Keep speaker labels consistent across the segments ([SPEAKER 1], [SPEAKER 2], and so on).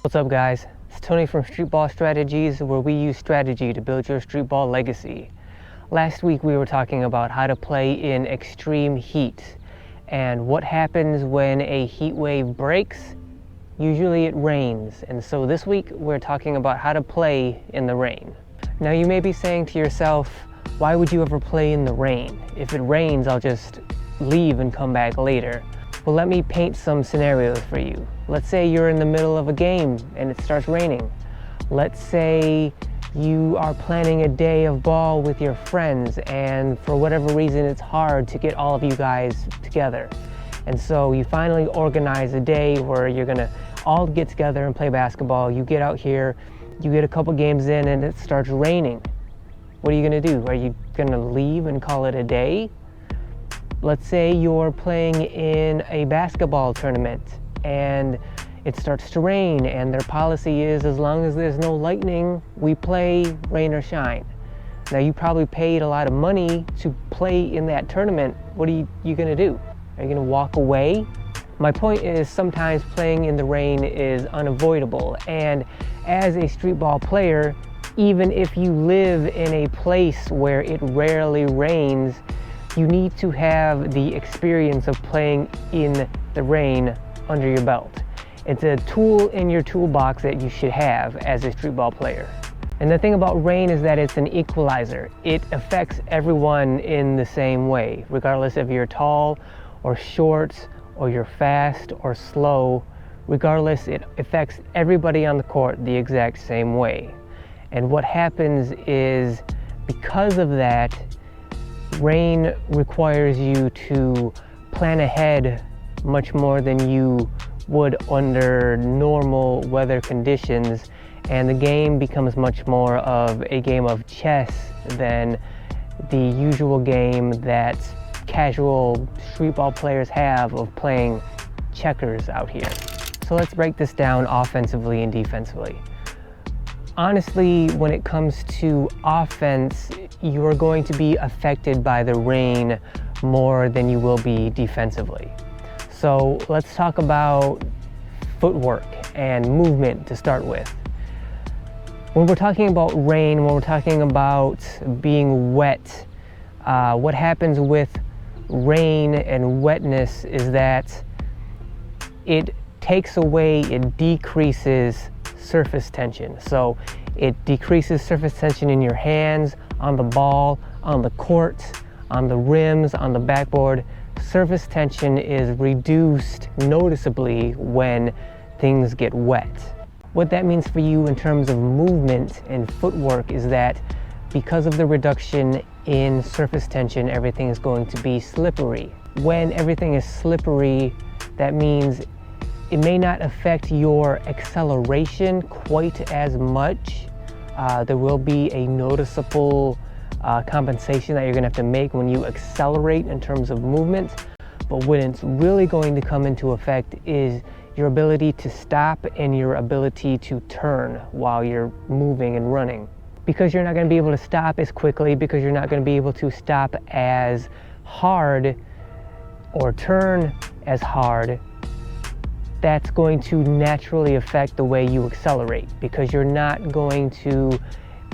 [SPEAKER 1] What's up, guys? It's Tony from Streetball Strategies, where we use strategy to build your streetball legacy. Last week we were talking about how to play in extreme heat and what happens when a heat wave breaks. Usually it rains, and so this week we're talking about how to play in the rain. Now you may be saying to yourself, why would you ever play in the rain? If it rains, I'll just leave and come back later. Well, let me paint some scenarios for you. Let's say you're in the middle of a game and it starts raining. Let's say you are planning a day of ball with your friends, and for whatever reason it's hard to get all of you guys together. And so you finally organize a day where you're gonna all get together and play basketball. You get out here, you get a couple games in, and it starts raining. What are you gonna do? Are you gonna leave and call it a day? Let's say you're playing in a basketball tournament and it starts to rain, and their policy is, as long as there's no lightning, we play rain or shine. Now you probably paid a lot of money to play in that tournament. What are you gonna do? Are you gonna walk away? My point is, sometimes playing in the rain is unavoidable, and as a streetball player, even if you live in a place where it rarely rains, you need to have the experience of playing in the rain under your belt. It's a tool in your toolbox that you should have as a streetball player. And the thing about rain is that it's an equalizer. It affects everyone in the same way, regardless if you're tall or short, or you're fast or slow. Regardless, it affects everybody on the court the exact same way. And what happens is, because of that, rain requires you to plan ahead much more than you would under normal weather conditions, and the game becomes much more of a game of chess than the usual game that casual streetball players have of playing checkers out here. So let's break this down offensively and defensively. Honestly, when it comes to offense, you are going to be affected by the rain more than you will be defensively. So let's talk about footwork and movement to start with. When we're talking about rain, when we're talking about being wet, what happens with rain and wetness is that it takes away, it decreases surface tension. So it decreases surface tension in your hands, on the ball, on the court, on the rims, on the backboard. Surface tension is reduced noticeably when things get wet. What that means for you in terms of movement and footwork is that because of the reduction in surface tension, everything is going to be slippery. When everything is slippery, that means it may not affect your acceleration quite as much. There will be a noticeable compensation that you're gonna have to make when you accelerate in terms of movement. But when it's really going to come into effect is your ability to stop and your ability to turn while you're moving and running. Because you're not gonna be able to stop as quickly, because you're not gonna be able to stop as hard or turn as hard, that's going to naturally affect the way you accelerate, because you're not going to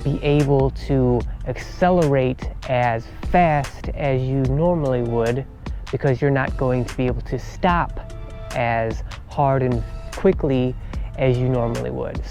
[SPEAKER 1] be able to accelerate as fast as you normally would, because you're not going to be able to stop as hard and quickly as you normally would.